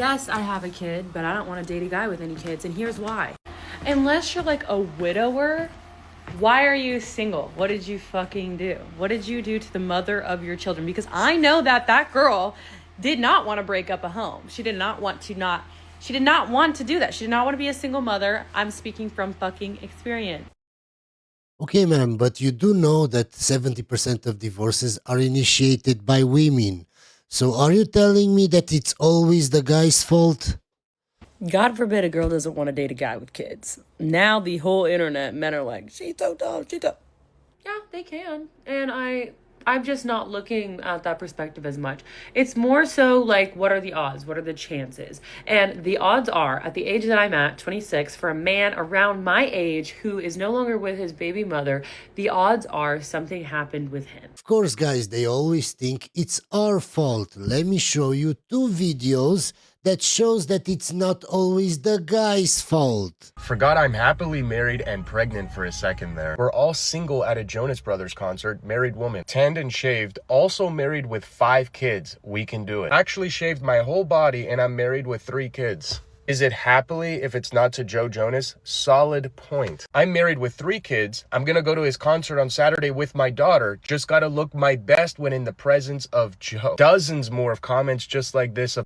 Yes, I have a kid, but I don't want to date a guy with any kids, and here's why. Unless you're like a widower, why are you single? What did you fucking do? What did you do to the mother of your children? Because I know that girl did not want to break up a home. She did not want to do that. She did not want to be a single mother. I'm speaking from fucking experience. Okay, ma'am, but you do know that 70% of divorces are initiated by women. So are you telling me that it's always the guy's fault? God forbid a girl doesn't want to date a guy with kids. Now the whole internet, men are like, she's so dumb, she's dumb. Yeah, they can. And I'm just not looking at that perspective as much. It's more so like, what are the odds? What are the chances? And the odds are, at the age that I'm at, 26, for a man around my age who is no longer with his baby mother, the odds are something happened with him. Of course, guys, they always think it's our fault. Let me show you 2 videos that shows that it's not always the guy's fault. Forgot I'm happily married and pregnant for a second there. We're all single at a Jonas Brothers concert, married woman, tanned and shaved, also married with 5 kids. We can do it. Actually shaved my whole body and I'm married with 3 kids. Is it happily if it's not to Joe Jonas? Solid point. I'm married with 3 kids. I'm gonna go to his concert on Saturday with my daughter. Just gotta look my best when in the presence of Joe. Dozens more of comments just like this.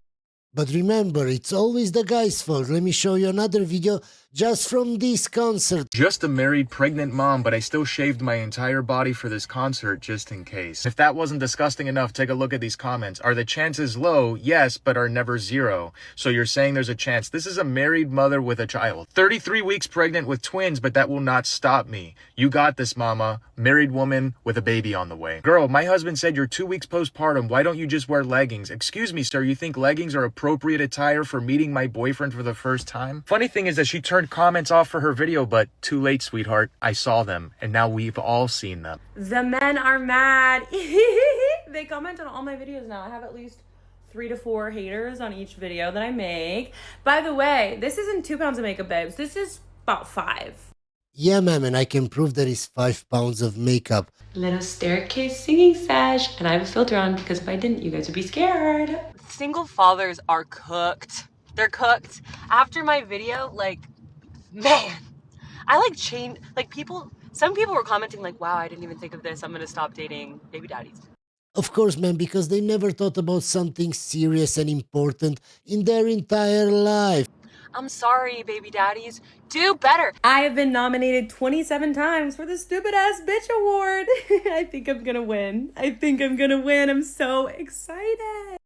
But remember, it's always the guy's fault. Let me show you another video just from this concert. Just a married pregnant mom, but I still shaved my entire body for this concert just in case. If that wasn't disgusting enough, take a look at these comments. Are the chances low? Yes, but are never 0. So you're saying there's a chance. This is a married mother with a child. 33 weeks pregnant with twins, but that will not stop me. You got this, mama. Married woman with a baby on the way. Girl, my husband said you're 2 weeks postpartum. Why don't you just wear leggings? Excuse me, sir, you think leggings are appropriate attire for meeting my boyfriend for the first time? Funny thing is that she turned comments off for her video, but too late, sweetheart. I saw them, and now we've all seen them. The men are mad. They comment on all my videos now. I have at least 3 to 4 haters on each video that I make. By the way, this isn't 2 pounds of makeup, babes. This is about 5. Yeah, ma'am, and I can prove there is 5 pounds of makeup. Little staircase singing sash, and I have a filter on because if I didn't, you guys would be scared. Single fathers are cooked. They're cooked. After my video, like, man, I like changed, like some people were commenting like, wow, I didn't even think of this. I'm gonna stop dating baby daddies. Of course, ma'am, because they never thought about something serious and important in their entire life. I'm sorry, baby daddies. Do better. I have been nominated 27 times for the Stupid Ass Bitch Award. I think I'm gonna win. I'm so excited.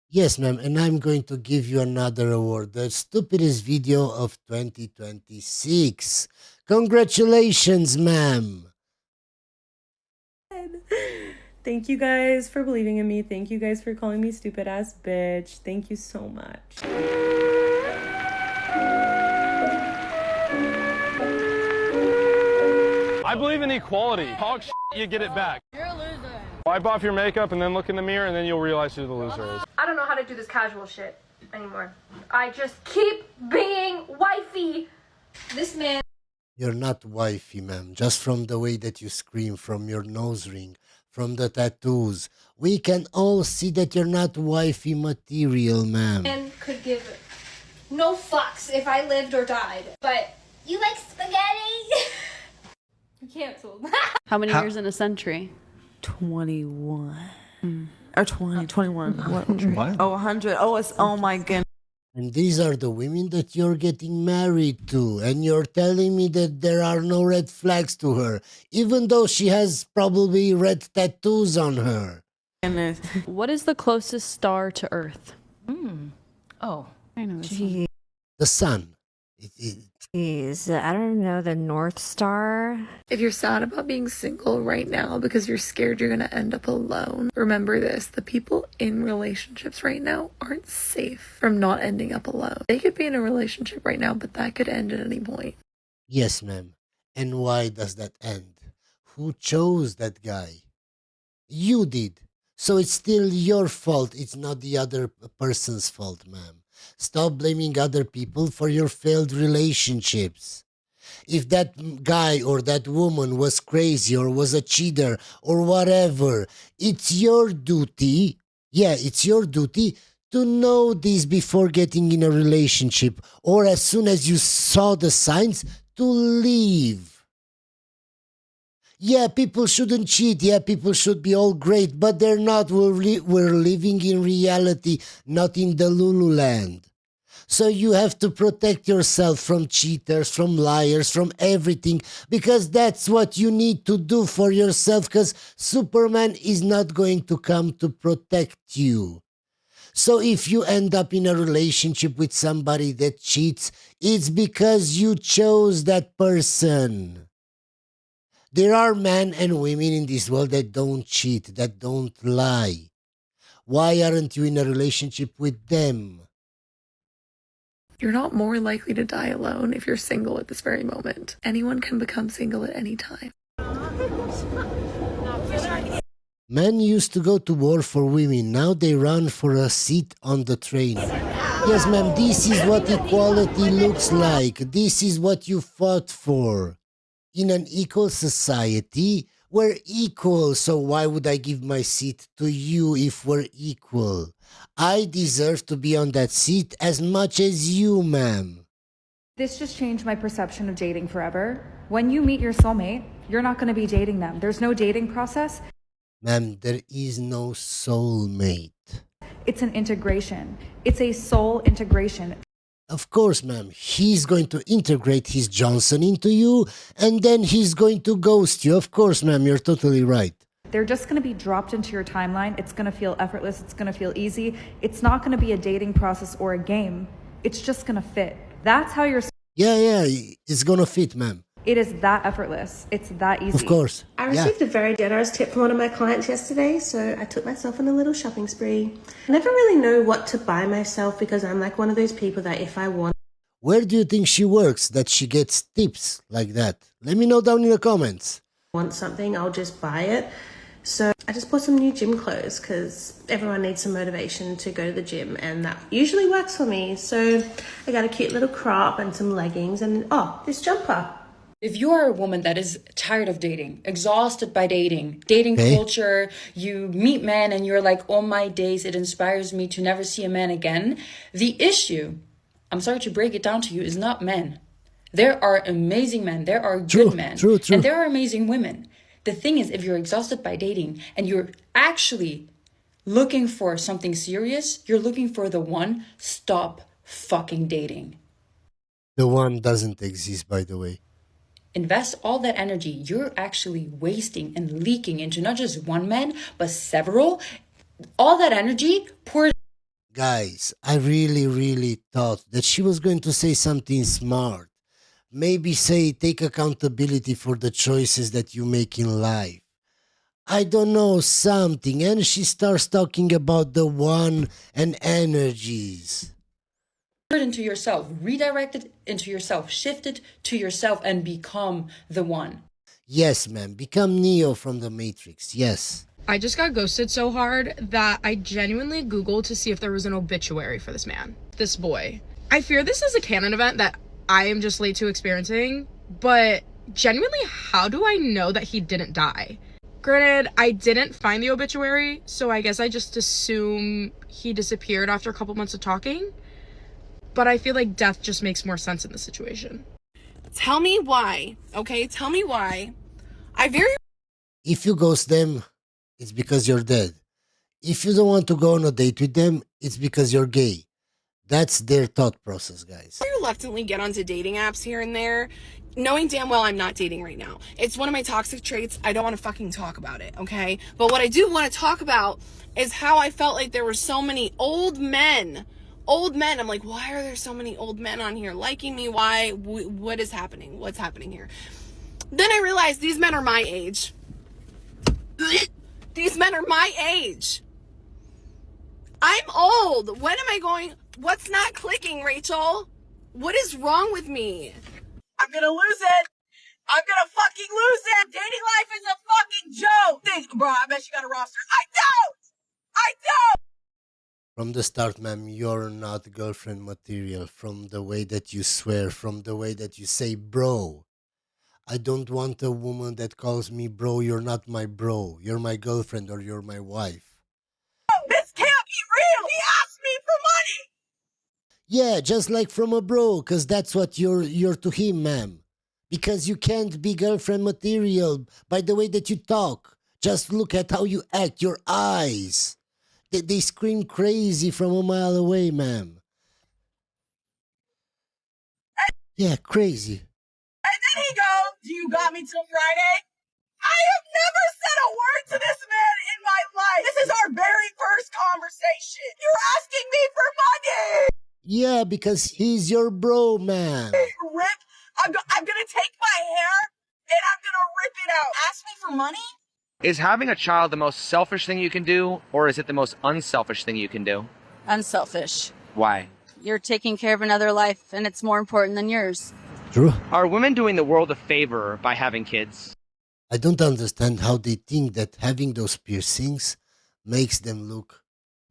Yes, ma'am, and I'm going to give you another award, the stupidest video of 2026. Congratulations, ma'am. Thank you guys for believing in me. Thank you guys for calling me stupid ass bitch. Thank you so much. I believe in equality. Talk shit, you get it back. You're a loser. Wipe off your makeup and then look in the mirror and then you'll realize who the loser is. I don't know how to do this casual shit anymore. I just keep being wifey. This man. You're not wifey, ma'am. Just from the way that you scream, from your nose ring, from the tattoos. We can all see that you're not wifey material, ma'am. And could give no fucks if I lived or died. But you like spaghetti? You canceled. How many years in a century? 21. Or 20, 21. What? Oh, 100. Oh, it's, oh my goodness. And these are the women that you're getting married to. And you're telling me that there are no red flags to her, even though she has probably red tattoos on her. Goodness. What is the closest star to Earth? Oh, I know this one. The sun. Jeez, I don't know, the North Star. If you're sad about being single right now because you're scared you're gonna end up alone, remember this: the people in relationships right now aren't safe from not ending up alone. They could be in a relationship right now, but that could end at any point. Yes, ma'am. And why does that end? Who chose that guy? You did. So it's still your fault. It's not the other person's fault, ma'am. Stop blaming other people for your failed relationships. If that guy or that woman was crazy or was a cheater or whatever, it's your duty, it's your duty to know this before getting in a relationship, or as soon as you saw the signs, to leave. Yeah, people shouldn't cheat. Yeah, people should be all great, but they're not. We're living in reality, not in the Lululand. So you have to protect yourself from cheaters, from liars, from everything, because that's what you need to do for yourself, because Superman is not going to come to protect you. So if you end up in a relationship with somebody that cheats, it's because you chose that person. There are men and women in this world that don't cheat, that don't lie. Why aren't you in a relationship with them? You're not more likely to die alone if you're single at this very moment. Anyone can become single at any time. Men used to go to war for women. Now they run for a seat on the train. Yes, ma'am, this is what equality looks like. This is what you fought for. In an equal society, we're equal. So why would I give my seat to you if we're equal? I deserve to be on that seat as much as you, ma'am. This just changed my perception of dating forever. When you meet your soulmate, you're not going to be dating them. There's no dating process. Ma'am, there is no soulmate. It's an integration. It's a soul integration. Of course, ma'am. He's going to integrate his Johnson into you, and then he's going to ghost you. Of course, ma'am, you're totally right. They're just going to be dropped into your timeline. It's going to feel effortless. It's going to feel easy. It's not going to be a dating process or a game. It's just going to fit. That's how you're... Yeah, it's going to fit, ma'am. It is that effortless. It's that easy. Of course. I received a very generous tip from one of my clients yesterday, so I took myself on a little shopping spree. I never really know what to buy myself because I'm like one of those people that if I want... Where do you think she works that she gets tips like that? Let me know down in the comments. Want something, I'll just buy it. So I just bought some new gym clothes because everyone needs some motivation to go to the gym, and that usually works for me. So I got a cute little crop and some leggings and this jumper. If you are a woman that is tired of dating, exhausted by dating culture, you meet men and you're like, oh my days, it inspires me to never see a man again. The issue, I'm sorry to break it down to you, is not men. There are amazing men. There are good men. True. And there are amazing women. The thing is, if you're exhausted by dating and you're actually looking for something serious, you're looking for the one, stop fucking dating. The one doesn't exist, by the way. Invest all that energy you're actually wasting and leaking into not just one man, but several. All that energy poured. Guys, I really thought that she was going to say something smart. Maybe say take accountability for the choices that you make in life. I don't know, something. And she starts talking about the one and energies. Into yourself, redirect it into yourself, shift it to yourself and become the one. Yes, ma'am. Become Neo from the Matrix. Yes. I just got ghosted so hard that I genuinely Googled to see if there was an obituary for this man, this boy. I fear this is a canon event that I am just late to experiencing, but genuinely, how do I know that he didn't die? Granted, I didn't find the obituary, so I guess I just assume he disappeared after a couple months of talking. But I feel like death just makes more sense in this situation. Tell me why, okay? Tell me why. If you ghost them, it's because you're dead. If you don't want to go on a date with them, it's because you're gay. That's their thought process, guys. I reluctantly get onto dating apps here and there, knowing damn well I'm not dating right now. It's one of my toxic traits. I don't want to fucking talk about it, okay? But what I do want to talk about is how I felt like there were so many old men. I'm like, why are there so many old men on here liking me? Why? What is happening? What's happening here? Then I realized these men are my age. These men are my age. I'm old. When am I going? What's not clicking, Rachel? What is wrong with me? I'm gonna lose it. I'm gonna fucking lose it. Dating life is a fucking joke. Bro, I bet you got a roster. I don't. From the start, ma'am, you're not girlfriend material. From the way that you swear, from the way that you say bro. I don't want a woman that calls me bro. You're not my bro. You're my girlfriend or you're my wife. This can't be real. He asked me Yeah, just like from a bro, because that's what you're to him, ma'am. Because you can't be girlfriend material by the way that you talk. Just look at how you act, your eyes. They scream crazy from a mile away, ma'am. Yeah, crazy. And then he goes, "You got me till Friday?" I have never said a word to this man in my life. This is our very first conversation. You're asking me for money. Yeah, because he's your bro, man. Rip, I'm gonna take my hair and I'm gonna rip it out. Ask me for money? Is having a child the most selfish thing you can do, or is it the most unselfish thing you can do? Unselfish. Why? You're taking care of another life, and it's more important than yours. True. Are women doing the world a favor by having kids? I don't understand how they think that having those piercings makes them look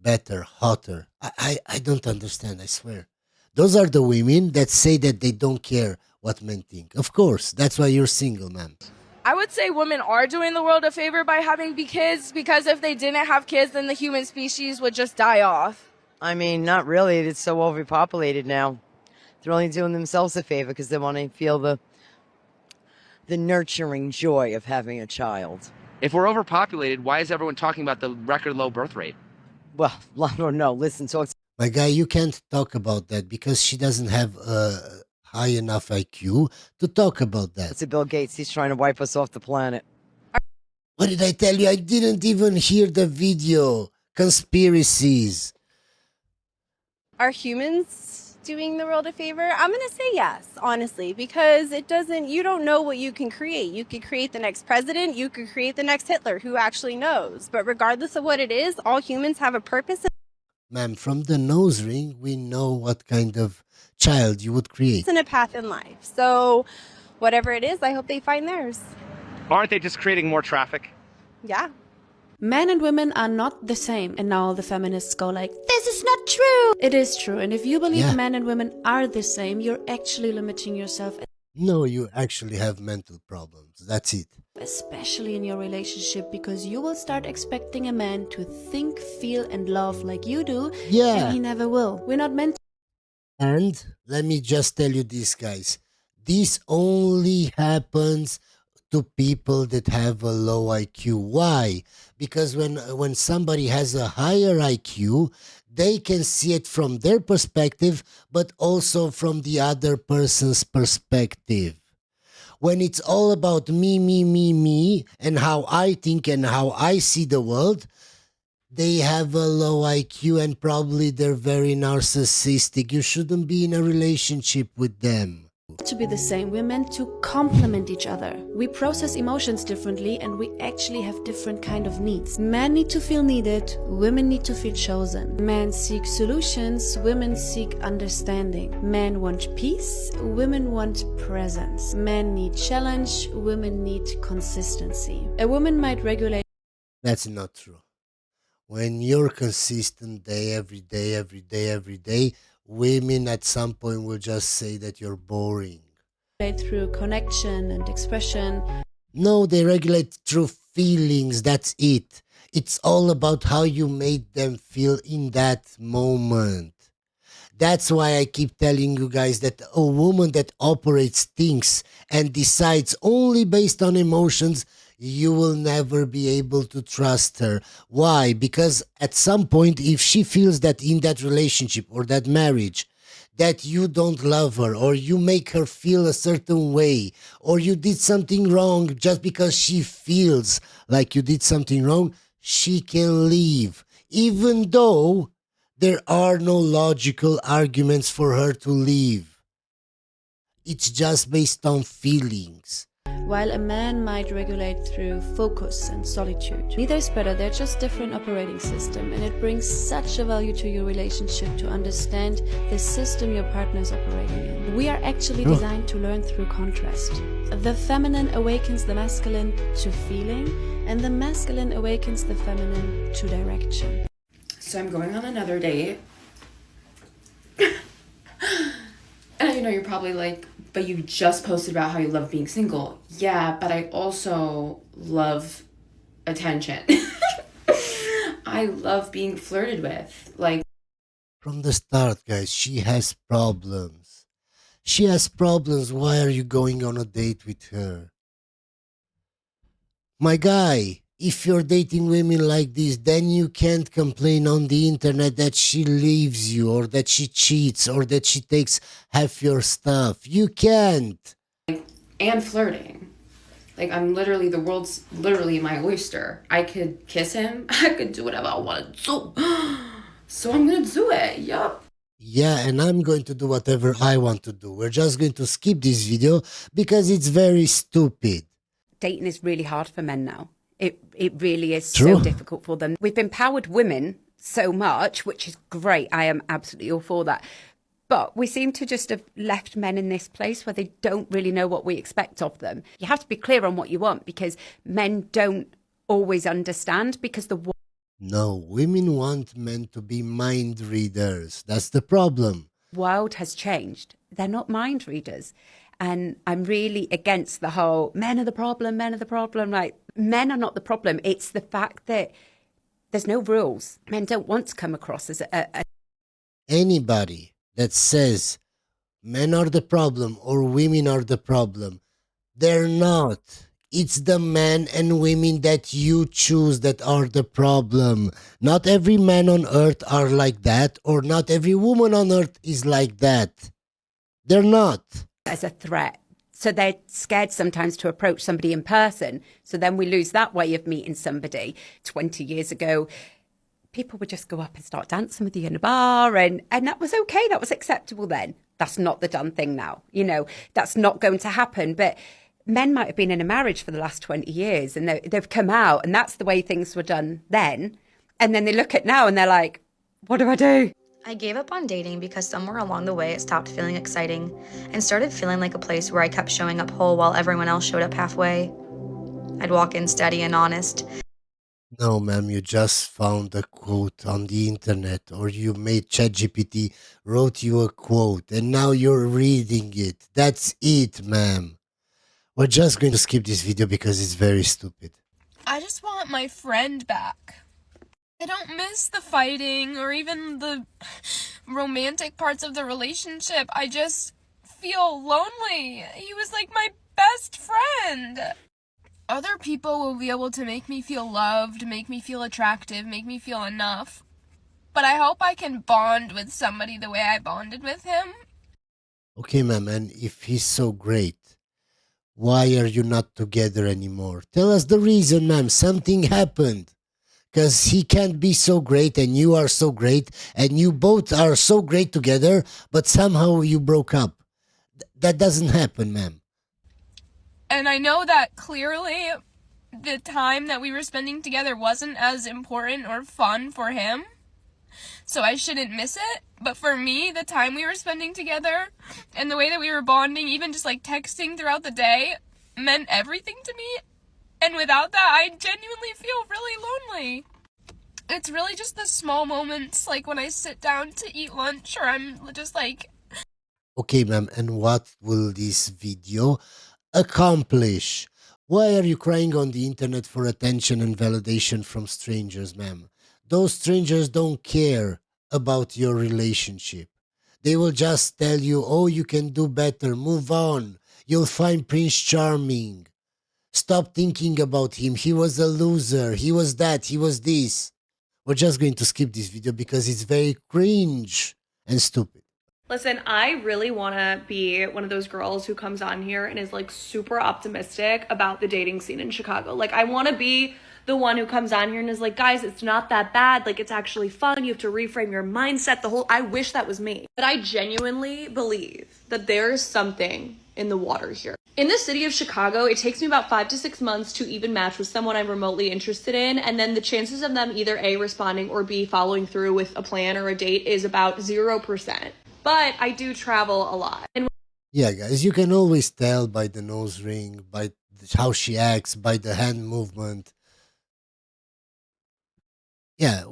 better, hotter. I don't understand, I swear. Those are the women that say that they don't care what men think. Of course, that's why you're single, man. I would say women are doing the world a favor by having kids, because if they didn't have kids, then the human species would just die off. I mean, not really. It's so overpopulated now. They're only doing themselves a favor because they want to feel the nurturing joy of having a child. If we're overpopulated, why is everyone talking about the record low birth rate? Well, I don't know. Listen, talk. My guy, you can't talk about that because she doesn't have a high enough IQ to talk about that. It's Bill Gates. He's trying to wipe us off the planet. What did I tell you? I didn't even hear the video. Conspiracies. Are humans doing the world a favor? I'm going to say yes, honestly, because you don't know what you can create. You could create the next president, you could create the next Hitler, who actually knows? But regardless of what it is, all humans have a purpose. Ma'am, from the nose ring, we know what kind of child you would create. And a path in life. So whatever it is, I hope they find theirs. Aren't they just creating more traffic? Yeah. Men and women are not the same. And now the feminists go like, this is not true. It is true. And if you believe men and women are the same, you're actually limiting yourself. No, you actually have mental problems. That's it. Especially in your relationship, because you will start expecting a man to think, feel, and love like you do. Yeah. And he never will. We're not meant to. And let me just tell you this, guys. This only happens to people that have a low IQ. Why? Because when somebody has a higher IQ, they can see it from their perspective, but also from the other person's perspective. When it's all about me, and how I think and how I see the world, they have a low IQ and probably they're very narcissistic. You shouldn't be in a relationship with them. To be the same. We're meant to complement each other. We process emotions differently, and we actually have different kind of needs. Men need to feel needed, women need to feel chosen. Men seek solutions, women seek understanding. Men want peace, women want presence. Men need challenge, women need consistency. A woman might regulate. That's not true. When you're consistent every day, women at some point will just say that you're boring. Through connection and expression. No, they regulate through feelings. That's it. It's all about how you made them feel in that moment. That's why I keep telling you guys that a woman that operates, thinks, and decides only based on emotions, you will never be able to trust her. Why? Because at some point, if she feels that in that relationship or that marriage, that you don't love her, or you make her feel a certain way, or you did something wrong just because she feels like you did something wrong, she can leave. Even though there are no logical arguments for her to leave. It's just based on feelings. While a man might regulate through focus and solitude. Neither is better, they're just different operating system, and it brings such a value to your relationship to understand the system your partner is operating in. We are actually designed to learn through contrast. The feminine awakens the masculine to feeling, and the masculine awakens the feminine to direction. So I'm going on another date. And I know you're probably like, but you just posted about how you love being single. Yeah, but I also love attention. I love being flirted with. Like, From the start, guys, she has problems. She has problems. Why are you going on a date with her? My guy, if you're dating women like this, then you can't complain on the internet that she leaves you or that she cheats or that she takes half your stuff. You can't. And flirting. Like, I'm literally, the world's literally my oyster. I could kiss him. I could do whatever I want to do. So I'm going to do it. Yup. Yeah, and I'm going to do whatever I want to do. We're just going to skip this video because it's very stupid. Dating is really hard for men now. It really is True. so difficult for them. We've empowered women so much, which is great. I am absolutely all for that. But we seem to just have left men in this place where they don't really know what we expect of them. You have to be clear on what you want because men don't always understand because the No, women want men to be mind readers. That's the problem. world has changed. They're not mind readers. And I'm really against the whole men are the problem, men are the problem. Like, men are not the problem. It's the fact that there's no rules. Men don't want to come across as a Anybody that says men are the problem or women are the problem, they're not. It's the men and women that you choose that are the problem. Not every man on earth are like that, or not every woman on earth is like that. They're not. as a threat. So they're scared sometimes to approach somebody in person. So then we lose that way of meeting somebody. 20 years ago, people would just go up and start dancing with you in a bar, and that was okay. That was acceptable then. That's not the done thing now. You know, that's not going to happen. But men might have been in a marriage for the last 20 years and they've come out and that's the way things were done then. And then they look at now and they're like, what do I do? I gave up on dating because somewhere along the way it stopped feeling exciting and started feeling like a place where I kept showing up whole while everyone else showed up halfway. I'd walk in steady and honest. No, ma'am, you just found a quote on the internet, or you made ChatGPT wrote you a quote and now you're reading it. That's it, ma'am. We're just going to skip this video because it's very stupid. I just want my friend back. I don't miss the fighting or even the romantic parts of the relationship. I just feel lonely. He was like my best friend. Other people will be able to make me feel loved, make me feel attractive, make me feel enough. But I hope I can bond with somebody the way I bonded with him. Okay, ma'am, and if he's so great, why are you not together anymore? Tell us the reason, ma'am. Something happened. Because he can't be so great and you are so great and you both are so great together, but somehow you broke up. That doesn't happen, ma'am. And I know that clearly the time that we were spending together wasn't as important or fun for him, so I shouldn't miss it. But for me, the time we were spending together and the way that we were bonding, even just like texting throughout the day, meant everything to me. And without that, I genuinely feel really lonely. It's really just the small moments, like when I sit down to eat lunch, or I'm just like... Okay, ma'am, and what will this video accomplish? Why are you crying on the internet for attention and validation from strangers, ma'am? Those strangers don't care about your relationship. They will just tell you, oh, you can do better, move on. You'll find Prince Charming. Stop thinking about him. He was a loser. He was that. He was this. We're just going to skip this video because it's very cringe and stupid. Listen, I really want to be one of those girls who comes on here and is like super optimistic about the dating scene in Chicago. Like, I want to be the one who comes on here and is like, guys, it's not that bad. Like, it's actually fun. You have to reframe your mindset. I wish that was me. But I genuinely believe that there's something in the water here. In the city of Chicago, it takes me about 5 to 6 months to even match with someone I'm remotely interested in. And then the chances of them either A, responding, or B, following through with a plan or a date is about 0%. But I do travel a lot. And yeah, guys, you can always tell by the nose ring, by how she acts, by the hand movement. Yeah,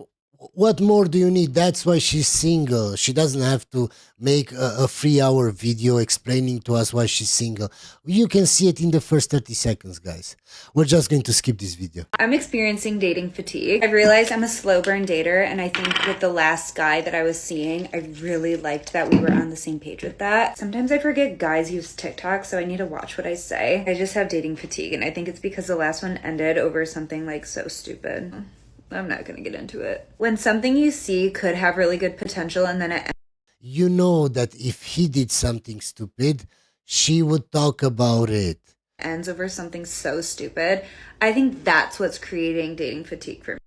What more do you need? That's why she's single. She doesn't have to make a 3-hour video explaining to us why she's single. You can see it in the first 30 seconds, guys. We're just going to skip this video. I'm experiencing dating fatigue. I've realized I'm a slow burn dater, and I think with the last guy that I was seeing, I really liked that we were on the same page with that. Sometimes I forget guys use TikTok, so I need to watch what I say. I just have dating fatigue, and I think it's because the last one ended over something like so stupid. I'm not gonna get into it. When something you see could have really good potential and then it You know that if he did something stupid, she would talk about it. ends over something so stupid, I think that's what's creating dating fatigue for me.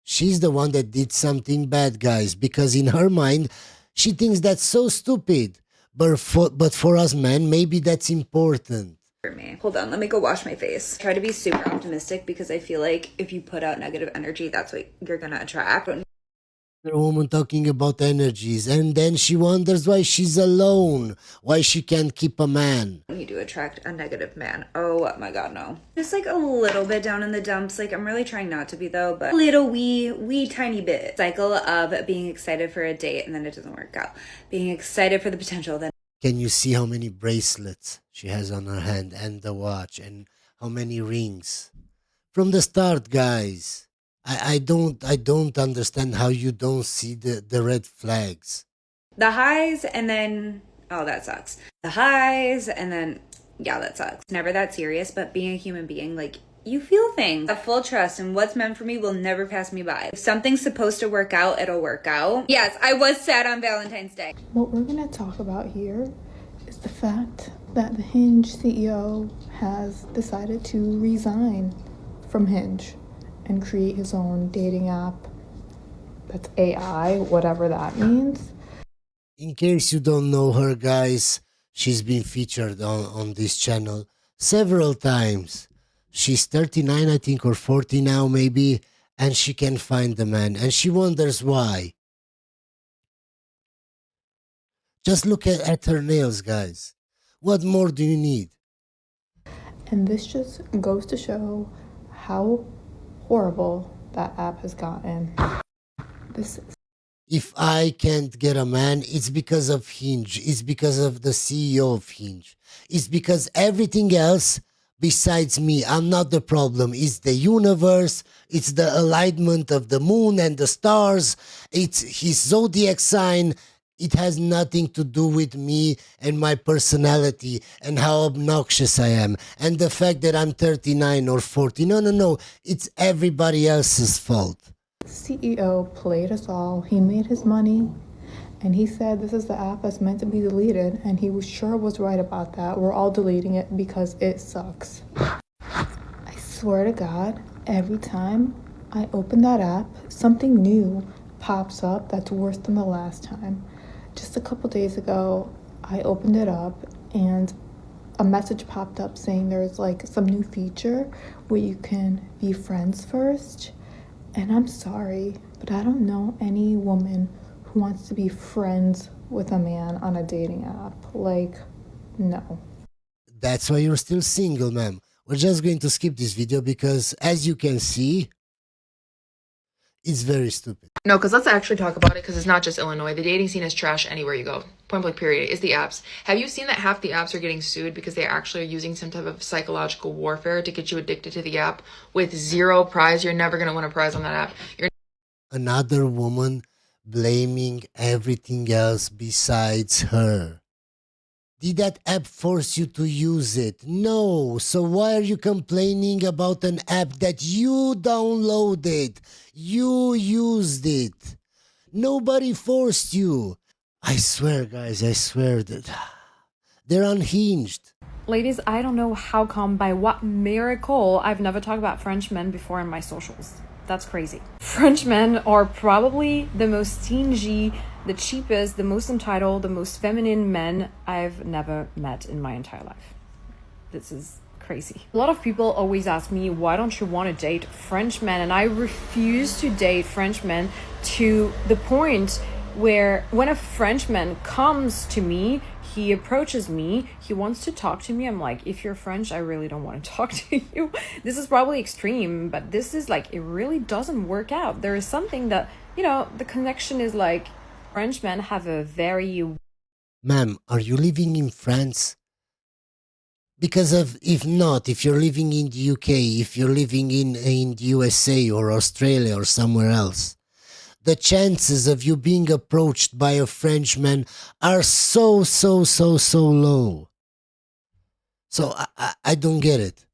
She's the one that did something bad, guys, because in her mind, she thinks that's so stupid. But for us men, maybe that's important. For me. Hold on, let me go wash my face. Try to be super optimistic because I feel like if you put out negative energy, that's what you're gonna attract. The woman talking about energies, and then she wonders why she's alone, why she can't keep a man. You do attract a negative man. Oh my god, no. Just like a little bit down in the dumps. Like I'm really trying not to be though, but a little wee tiny bit. Cycle of being excited for a date and then it doesn't work out. Being excited for the potential, then Can you see how many bracelets she has on her hand and the watch and how many rings? From the start, guys, I don't understand how you don't see the red flags. the highs and then, oh, that sucks. The highs and then, yeah, that sucks. Never that serious, but being a human being, like, you feel things. I have full trust and what's meant for me will never pass me by. If something's supposed to work out, it'll work out. Yes, I was sad on Valentine's Day. What we're going to talk about here is the fact that the Hinge CEO has decided to resign from Hinge and create his own dating app that's AI, whatever that means. In case you don't know her, guys, she's been featured on this channel several times. She's 39, I think, or 40 now, maybe, and she can't find the man, and she wonders why. Just look at her nails, guys. What more do you need? And this just goes to show how horrible that app has gotten. If I can't get a man, it's because of Hinge. It's because of the CEO of Hinge. It's because everything else besides me, I'm not the problem. It's the universe. It's the alignment of the moon and the stars. It's his zodiac sign. It has nothing to do with me and my personality and how obnoxious I am. And the fact that I'm 39 or 40. No. It's everybody else's fault. CEO played us all. He made his money. And he said this is the app that's meant to be deleted. And he was right about that. We're all deleting it because it sucks. I swear to God, every time I open that app, something new pops up that's worse than the last time. Just a couple days ago, I opened it up and a message popped up saying there's like some new feature where you can be friends first. And I'm sorry, but I don't know any woman who wants to be friends with a man on a dating app. Like, no. That's why you're still single, ma'am. We're just going to skip this video because, as you can see, it's very stupid. No, because let's actually talk about it, because it's not just Illinois. The dating scene is trash anywhere you go. Point blank period. It's the apps. Have you seen that half the apps are getting sued because they actually are using some type of psychological warfare to get you addicted to the app with zero prize? You're never going to win a prize on that app. Another woman blaming everything else besides her. Did that app force you to use it? No. So why are you complaining about an app that you downloaded? You used it. Nobody forced you. I swear, guys, I swear that they're unhinged. Ladies, I don't know how come, by what miracle, I've never talked about French men before in my socials. That's crazy. French men are probably the most stingy, the cheapest, the most entitled, the most feminine men I've never met in my entire life. This is crazy. A lot of people always ask me, why don't you want to date French men? And I refuse to date French men to the point where when a Frenchman comes to me, he approaches me, he wants to talk to me, I'm like, if you're French, I really don't want to talk to you. This is probably extreme, but this is like, it really doesn't work out. There is something that you know, the connection is like French men have a very... Ma'am, are you living in France? Because of, if not, if you're living in the UK, if you're living in the USA or Australia or somewhere else, the chances of you being approached by a Frenchman are so low. So I don't get it.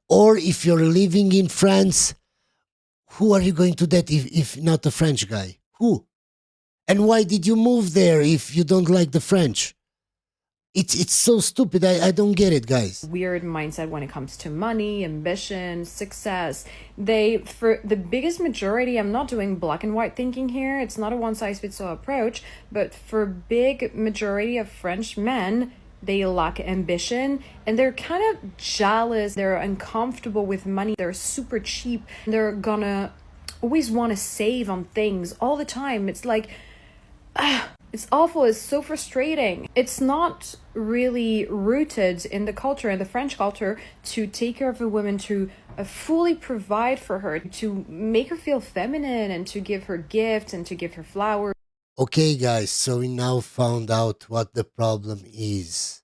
Or if you're living in France, who are you going to date if not a French guy? Who? And why did you move there if you don't like the French? It's so stupid. I don't get it, guys. Weird mindset when it comes to money, ambition, success. For the biggest majority, I'm not doing black and white thinking here. It's not a one-size-fits-all approach. But for big majority of French men, they lack ambition and they're kind of jealous. They're uncomfortable with money. They're super cheap. They're gonna always want to save on things all the time. It's like... it's awful. It's so frustrating. It's not really rooted in the culture, in the French culture, to take care of a woman, to fully provide for her, to make her feel feminine and to give her gifts and to give her flowers. Okay, guys, so we now found out what the problem is.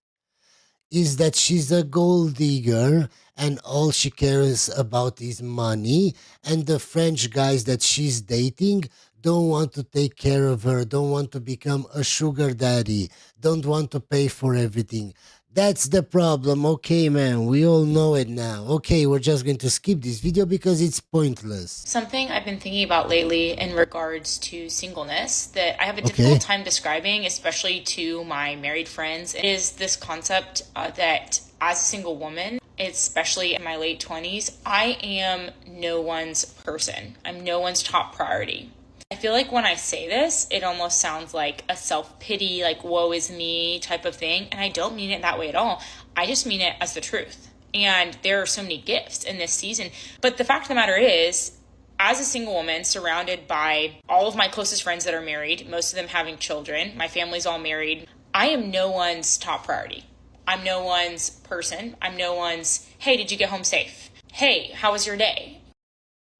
Is that she's a gold digger and all she cares about is money, and the French guys that she's dating don't want to take care of her, don't want to become a sugar daddy, don't want to pay for everything. That's the problem. Okay, man, we all know it now. Okay, we're just going to skip this video because it's pointless. Something I've been thinking about lately in regards to singleness that I have a difficult time describing, especially to my married friends, is this concept that as a single woman, especially in my late 20s, I am no one's person. I'm no one's top priority. I feel like when I say this, it almost sounds like a self-pity, like woe is me type of thing. And I don't mean it that way at all. I just mean it as the truth. And there are so many gifts in this season. But the fact of the matter is, as a single woman surrounded by all of my closest friends that are married, most of them having children, my family's all married, I am no one's top priority. I'm no one's person. I'm no one's, hey, did you get home safe? Hey, how was your day?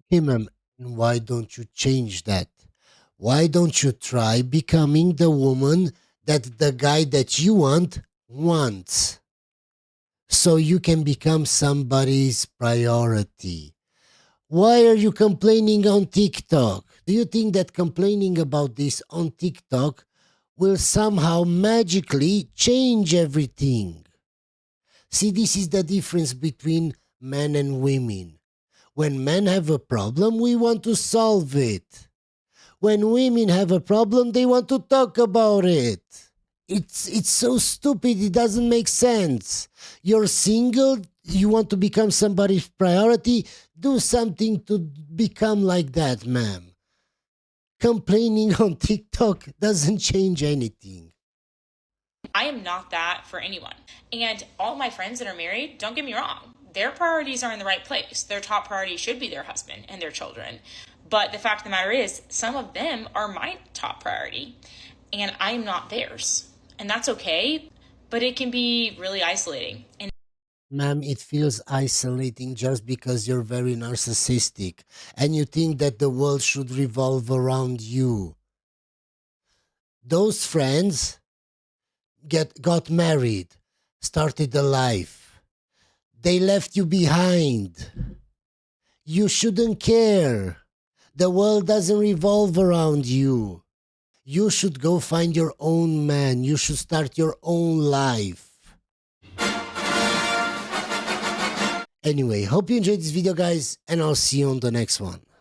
Hey, ma'am, why don't you change that? Why don't you try becoming the woman that the guy that you want wants? So you can become somebody's priority. Why are you complaining on TikTok? Do you think that complaining about this on TikTok will somehow magically change everything? See, this is the difference between men and women. When men have a problem, we want to solve it. When women have a problem, they want to talk about it. It's so stupid, it doesn't make sense. You're single, you want to become somebody's priority, do something to become like that, ma'am. Complaining on TikTok doesn't change anything. I am not that for anyone. And all my friends that are married, don't get me wrong, their priorities are in the right place. Their top priority should be their husband and their children. But the fact of the matter is, some of them are my top priority, and I am not theirs. And that's okay, but it can be really isolating. And Ma'am, it feels isolating just because you're very narcissistic and you think that the world should revolve around you. Those friends got married, started a life. They left you behind. You shouldn't care. The world doesn't revolve around you. You should go find your own man. You should start your own life. Anyway, hope you enjoyed this video, guys, and I'll see you on the next one.